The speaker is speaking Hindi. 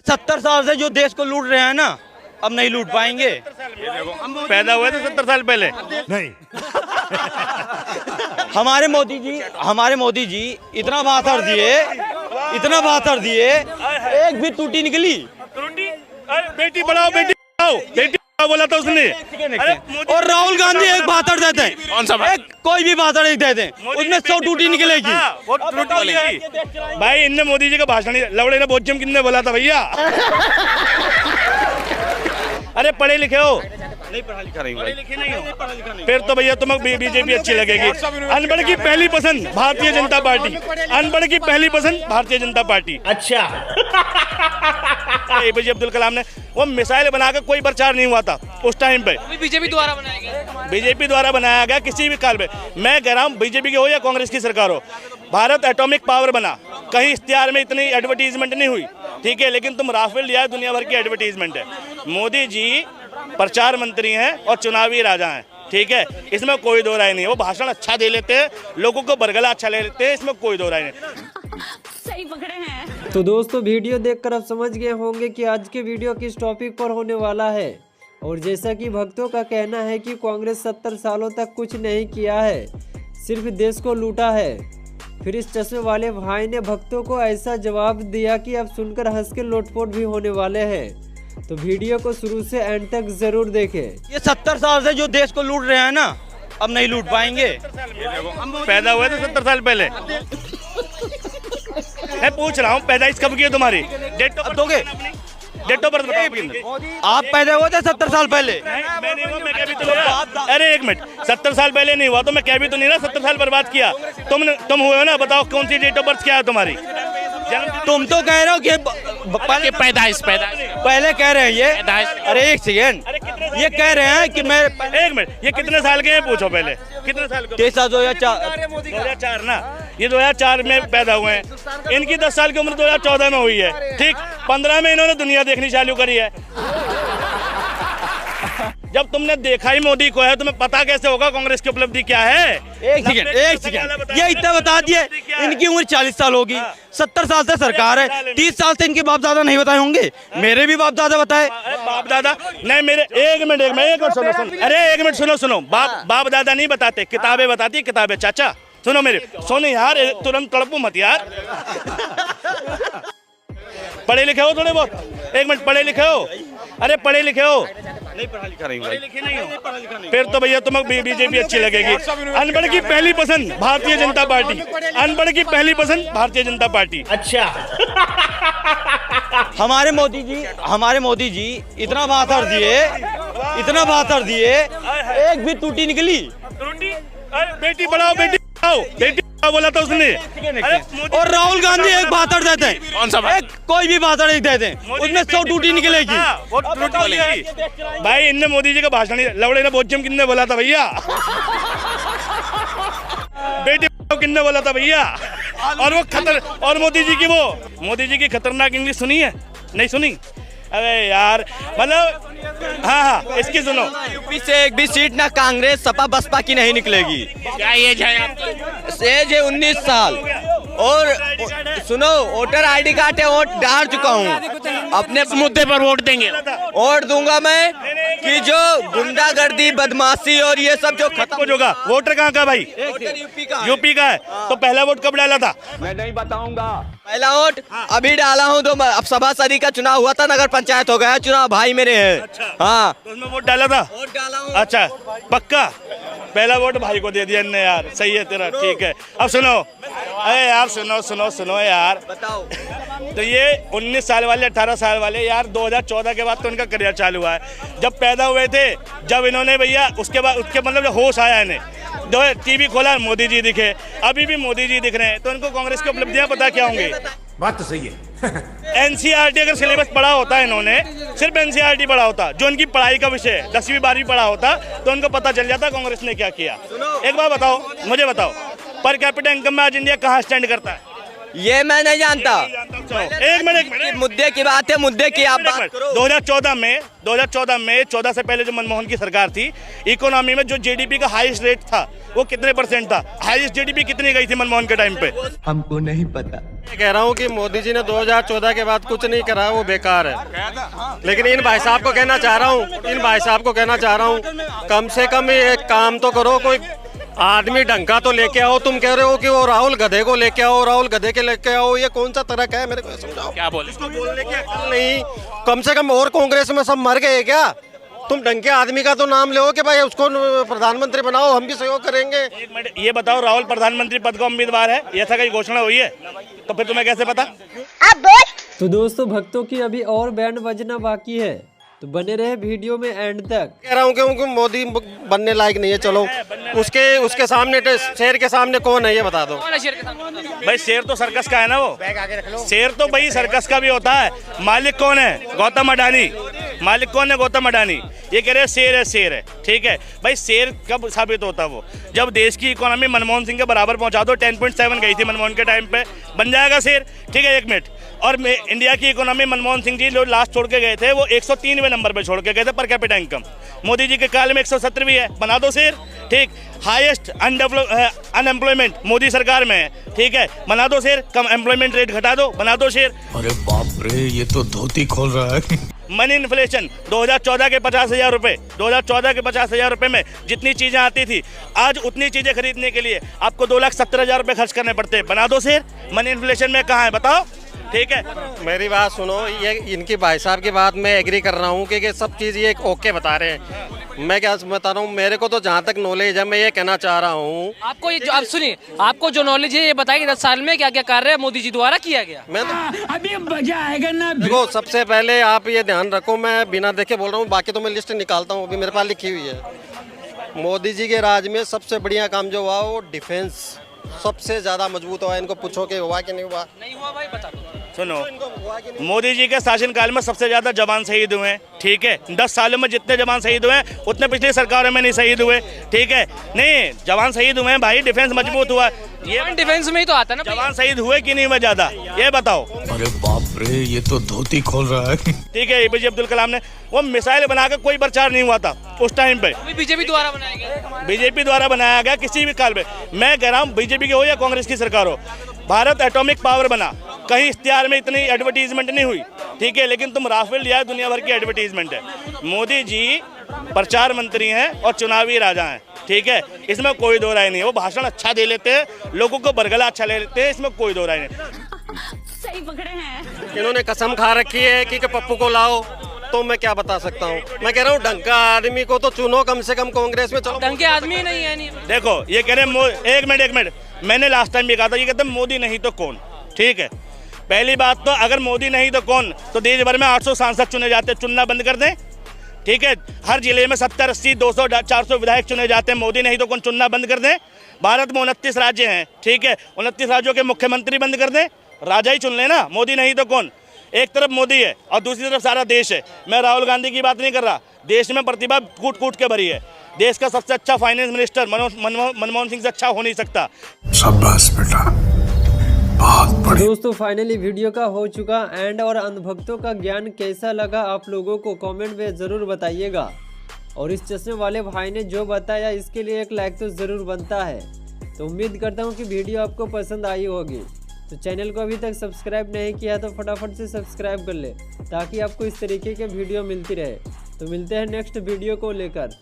70 साल से जो देश को लूट रहे हैं ना, अब नहीं लूट पाएंगे। पैदा हुए थे 70 साल पहले नहीं। हमारे मोदी जी इतना भाषण दिए, एक भी टूटी निकली। बेटी बढ़ाओ बेटी बढ़ाओ बोला था उसने। और राहुल गांधी एक भाषण देते हैं, कौन सा कोई भी भाषण एक देते हैं, उसमें 100 टूटी निकलेगी। भाई इनने मोदी जी का भाषण लवड़े ने बोचम किसने बोला था भैया? अरे पढ़े लिखे हो? नहीं पढ़ा लिखा नहीं, पढ़े लिखे नहीं हो? फिर तो भैया तुम्हें बीजेपी अच्छी लगेगी। अनपढ़ की पहली पसंद भारतीय जनता पार्टी, अनपढ़ की पहली पसंद भारतीए जनता पार्टी। अच्छा। एपीजे अब्दुल कलाम ने वो मिसाइल बनाकर कोई प्रचार नहीं हुआ था उस टाइम पे। बीजेपी द्वारा बनाया गया, बीजेपी द्वारा बनाया गया किसी भी काल में। मैं कह रहा हूँ बीजेपी की हो या कांग्रेस की सरकार हो, भारत एटॉमिक पावर बना, कहीं इश्तिहार में इतनी एडवर्टीजमेंट नहीं हुई, ठीक है, लेकिन तुम राफेल लिया है, दुनिया भर की एडवर्टीजमेंट है। मोदी जी प्रचार मंत्री हैं और चुनावी राजा हैं, ठीक है, इसमें कोई दो राय नहीं है। वो भाषण अच्छा दे लेते हैं, लोगों को बरगला अच्छा ले लेते हैं, इसमें कोई दो राय नहीं। सही पकड़े हैं। तो दोस्तों वीडियो देखकर आप समझ गए होंगे कि आज के वीडियो किस टॉपिक पर होने वाला है। और जैसा कि भक्तों का कहना है कि कांग्रेस 70 सालों तक कुछ नहीं किया है, सिर्फ देश को लूटा है, फिर इस चश्मे वाले भाई ने भक्तों को ऐसा जवाब दिया कि अब सुनकर हंस के लोटपोट भी होने वाले हैं। तो वीडियो को शुरू से एंड तक जरूर देखें। ये 70 साल से जो देश को लूट रहे हैं ना, अब नहीं लूट पाएंगे। पैदा हुए थे 70 साल पहले। मैं पूछ रहा हूँ पैदाइश कब की है तुम्हारी? डेट ऑफ दोगे? डेट ऑफ बर्थ बताओ। आप पैदा हुए थे 70 साल पहले? मैं नहीं हुआ, मैं कह भी तो नहीं रहा। अरे एक मिनट, 70 साल पहले नहीं हुआ तो मैं कह भी तो नहीं रहा 70 साल बर्बाद किया। तुम हुए हो ना, बताओ कौन सी डेट ऑफ बर्थ क्या है तुम्हारी? तुम तो कह रहे हो कि पैदाइश पहले कह रहे हैं ये। अरे एक सेकेंड, ये कह रहे हैं कि मैं एक मिनट, ये कितने साल के हैं पूछो पहले, कितने साल के? 2004 ना, ये 2004 में पैदा हुए हैं। इनकी 10 साल की उम्र 2014 में हुई है, ठीक, 15 में इन्होंने दुनिया देखनी चालू करी है। जब तुमने देखा ही मोदी को है, तुम्हें पता कैसे होगा कांग्रेस की उपलब्धि क्या है? एक सेकेंड, ये इतना बता दिए, इनकी उम्र 40 साल होगी, 70 साल से सरकार है, 30 साल से इनके बाप दादा नहीं बताए होंगे? मेरे भी बाप दादा बताए। बाप दादा नहीं, मेरे एक मिनट सुनो। अरे एक मिनट सुनो, बाप दादा नहीं बताते, किताबें बताती, किताबें। चाचा सुनो मेरे, सुनो यार, तुरंत तड़पो मत यार। पढ़े लिखे हो थोड़े बहुत? एक मिनट, पढ़े लिखे हो? अरे पढ़े लिखे हो? नहीं पढ़ा लिखा नहीं, पढ़े लिखे नहीं हो? फिर तो भैया तुम्हें बीजेपी अच्छी लगेगी। अनपढ़ की पहली पसंद भारतीय जनता पार्टी, अनपढ़ की पहली पसंद भारतीय जनता पार्टी। अच्छा। हमारे मोदी जी इतना भाषण दिए, एक भी टूटी निकली। बेटी बढ़ाओ बेटी बढ़ाओ बोला था उसने। और राहुल गांधी एक भाषण देते हैं, कौन सा? कोई भी भाषण एक देते हैं, उसमें 100 टूटी निकलेगी। भाई इनने मोदी जी का भाषण लवड़े ने बोचम किसने बोला था भैया? बेटी किसने बोला था भैया? और वो और मोदी जी की खतरनाक इंग्लिश सुनी है? नहीं सुनी? अरे यार, मतलब हाँ, इसकी सुनो। यूपी से एक भी सीट ना कांग्रेस सपा बसपा की नहीं निकलेगी। क्या एज है आपकी? एज है 19 साल। और सुनो, वोटर आईडी कार्ड है, वोट डाल चुका हूँ। अपने मुद्दे पर वोट देंगे? वोट दूंगा मैं कि जो गुंडागर्दी, बदमाशी और ये सब जो खत्म होगा। वोटर कहाँ का भाई? यूपी का है। तो पहला वोट कब डाला था? मैं नहीं बताऊंगा। पहला वोट अभी डाला हूँ, तो अब सभासदी का चुनाव हुआ था, नगर पंचायत हो गया चुनाव, भाई मेरे हैं। अच्छा। हाँ, तो उसमें वोट डाला था? वोट डाला हूँ। अच्छा, पक्का पहला वोट भाई को दे दिया इनने यार। सही है तेरा, ठीक है। अब सुनो, अरे यार सुनो यार, बताओ। तो ये 19 साल वाले, 18 साल वाले यार, 2014 के बाद तो इनका करियर चालू हुआ है। जब पैदा हुए थे, जब इन्होंने भैया उसके मतलब जब होश आया इन्हें, जो टीवी खोला मोदी जी दिखे, अभी भी मोदी जी दिख रहे हैं, तो इनको कांग्रेस की उपलब्धियां पता क्या होंगी? बात तो सही है। एनसीईआरटी अगर सिलेबस पढ़ा होता इन्होंने, सिर्फ एनसीईआरटी पढ़ा होता, जो इनकी पढ़ाई का विषय है, 10वीं 12वीं पढ़ा होता, तो उनको पता चल जाता कांग्रेस ने क्या किया। एक बार बताओ, मुझे बताओ, पर कैपिटा इनकम में आज इंडिया कहाँ स्टैंड करता है? ये मैं नहीं जानता। एक मिनट मुद्दे की बात है, मुद्दे की आप बात करो। 2014 में 14 से पहले जो मनमोहन की सरकार थी, इकोनॉमी में जो जीडीपी का हाईएस्ट रेट था वो कितने परसेंट था? हाईएस्ट जीडीपी कितनी गई थी मनमोहन के टाइम पे? हमको नहीं पता। मैं कह रहा हूँ कि मोदी जी ने 2014 के बाद कुछ नहीं करा, वो बेकार है। लेकिन इन भाई साहब को कहना चाह रहा हूँ, कम से कम एक काम तो करो, कोई आदमी ढंग का तो लेके आओ। तुम कह रहे हो कि वो राहुल गधे को लेके आओ, राहुल गधे के लेके आओ, ये कौन सा तरह का है? मेरे को समझाओ। क्या बोले? इसको बोलने की अक्ल नहीं। कम से कम और कांग्रेस में सब मर गए क्या? तुम ढंग के आदमी का तो नाम ले कि भाई उसको प्रधानमंत्री बनाओ, हम भी सहयोग करेंगे। एक मिनट ये बताओ, राहुल प्रधानमंत्री पद का उम्मीदवार है, ऐसा कहीं घोषणा हुई है? तो फिर तुम्हें कैसे पता? तो दोस्तों भक्तों की अभी और बैंड बजना बाकी है, तो बने रहे वीडियो में एंड तक। कह रहा हूँ कि उनको मोदी बनने लायक नहीं है। चलो उसके सामने, शेर के सामने कौन है ये बता दो। कौन है शेर के सामने? भाई शेर तो सर्कस का है ना, वो शेर तो भाई सर्कस का भी होता है। मालिक कौन है? गौतम अडानी। मालिक कौन है? गौतम अडानी। ये कह रहे हैं शेर है, ठीक है भाई। शेर कब साबित होता है? वो जब देश की इकोनॉमी मनमोहन सिंह के बराबर पहुंचा दो, 10.7 गई थी मनमोहन के टाइम पे, बन जाएगा शेर, ठीक है। एक मिनट, और इंडिया की इकोनॉमी मनमोहन सिंह जी जो लास्ट छोड़ के गए थे वो 103वें नंबर पे छोड़ के गए थे per capita income. Modi ji के काल में 117वीं है, बना दो शेर, ठीक। हाईएस्ट अनएम्प्लॉयमेंट मोदी सरकार में है, ठीक है, बना दो शेर। कम एम्प्लॉयमेंट रेट घटा दो, बना दो शेर। अरे बाप रे, ये तो धोती खोल रहा है। मनी इन्फ्लेशन 2014 के 50,000 रुपये, 2014 के 50,000 रुपये में जितनी चीज़ें आती थी, आज उतनी चीज़ें खरीदने के लिए आपको 2,70,000 रुपये खर्च करने पड़ते हैं। बना दो शेर। मनी इन्फ्लेशन में कहाँ है बताओ, ठीक है। मेरी बात सुनो, ये इनकी भाई साहब की बात मैं एग्री कर रहा हूँ कि ये सब चीज़ ये ओके बता रहे हैं। मैं क्या बता रहा हूँ, मेरे को तो जहाँ तक नॉलेज है मैं ये कहना चाह रहा हूँ। आपको ये जो आप सुनिए, आपको जो नॉलेज है ये बताइए 10 साल में क्या क्या कार्य मोदी जी द्वारा किया गया। मैं तो अभी मजा आएगा ना। देखो सबसे पहले आप ये ध्यान रखो, मैं बिना देखे बोल रहा हूँ, बाकी तो मैं लिस्ट निकालता हूँ, अभी मेरे पास लिखी हुई है। मोदी जी के राज में सबसे बढ़िया काम जो हुआ वो डिफेंस सबसे ज्यादा मजबूत हुआ। इनको पूछो कि हुआ कि नहीं हुआ? नहीं हुआ भाई, बता दो। सुनो, मोदी जी के शासनकाल में सबसे ज्यादा जवान शहीद हुए हैं, ठीक है। 10 सालों में जितने जवान शहीद हुए हैं उतने पिछली सरकारों में नहीं शहीद हुए, ठीक है। नहीं, जवान शहीद हुए हैं भाई, डिफेंस मजबूत हुआ। ये डिफेंस में ही तो आता है ना। जवान शहीद हुए कि नहीं हुए ज्यादा, ये बताओ। अरे बाप रे, ये तो धोती खोल रहा है। ठीक है, एपीजे अब्दुल कलाम ने वो मिसाइल बनाकर कोई प्रचार नहीं हुआ था उस टाइम पे। बीजेपी द्वारा बनाया गया, बीजेपी द्वारा बनाया गया किसी भी काल में। मैं कह रहा हूँ बीजेपी की हो या कांग्रेस की सरकार हो, भारत एटॉमिक पावर बना, कहीं इश्तिहार में इतनी एडवर्टीजमेंट नहीं हुई, ठीक है। लेकिन तुम राफेल लिया, दुनिया भर की एडवर्टीजमेंट है। मोदी जी प्रचार मंत्री हैं और चुनावी राजा हैं, ठीक है, इसमें कोई दो राय नहीं है। वो भाषण अच्छा दे लेते हैं, लोगों को बरगला अच्छा ले लेते हैं, इसमें कोई दो राय नहीं। सही पकड़े हैं। इन्होंने कसम खा रखी है कि पप्पू को लाओ, तो मैं क्या बता सकता हूँ। मैं कह रहा हूँ ढंग का आदमी को तो चुनो कम से कम कांग्रेस में। चलो ढंग के आदमी नहीं है। नहीं देखो, ये कह रहे हैं एक मिनट, मैंने लास्ट टाइम भी कहा था, ये कहते हैं मोदी नहीं तो कौन, ठीक है। पहली बात तो अगर मोदी नहीं तो कौन, तो देश भर में 800 सांसद चुने जाते हैं, चुनना बंद कर दें, ठीक है। हर जिले में 70, 80, 200, 400 विधायक चुने जाते हैं, मोदी नहीं तो कौन चुनना बंद कर दें। भारत में 29 राज्य हैं, ठीक है, 29 राज्यों के मुख्यमंत्री बंद कर दें, राजा ही चुन लेना, मोदी नहीं तो कौन। एक तरफ मोदी है और दूसरी तरफ सारा देश है। मैं राहुल गांधी की बात नहीं कर रहा, देश में प्रतिभा कूट कूट के भरी है। देश का सबसे अच्छा फाइनेंस मिनिस्टर मनमोहन सिंह से अच्छा हो नहीं सकता। शाबाश बेटा, बहुत बढ़िया। दोस्तों फाइनली वीडियो का हो चुका एंड, और अंधभक्तों का ज्ञान कैसा लगा आप लोगों को कमेंट में ज़रूर बताइएगा। और इस चश्मे वाले भाई ने जो बताया इसके लिए एक लाइक तो ज़रूर बनता है। तो उम्मीद करता हूँ कि वीडियो आपको पसंद आई होगी। तो चैनल को अभी तक सब्सक्राइब नहीं किया तो फटाफट से सब्सक्राइब कर ले, ताकि आपको इस तरीके के वीडियो मिलती रहे। तो मिलते हैं नेक्स्ट वीडियो को लेकर।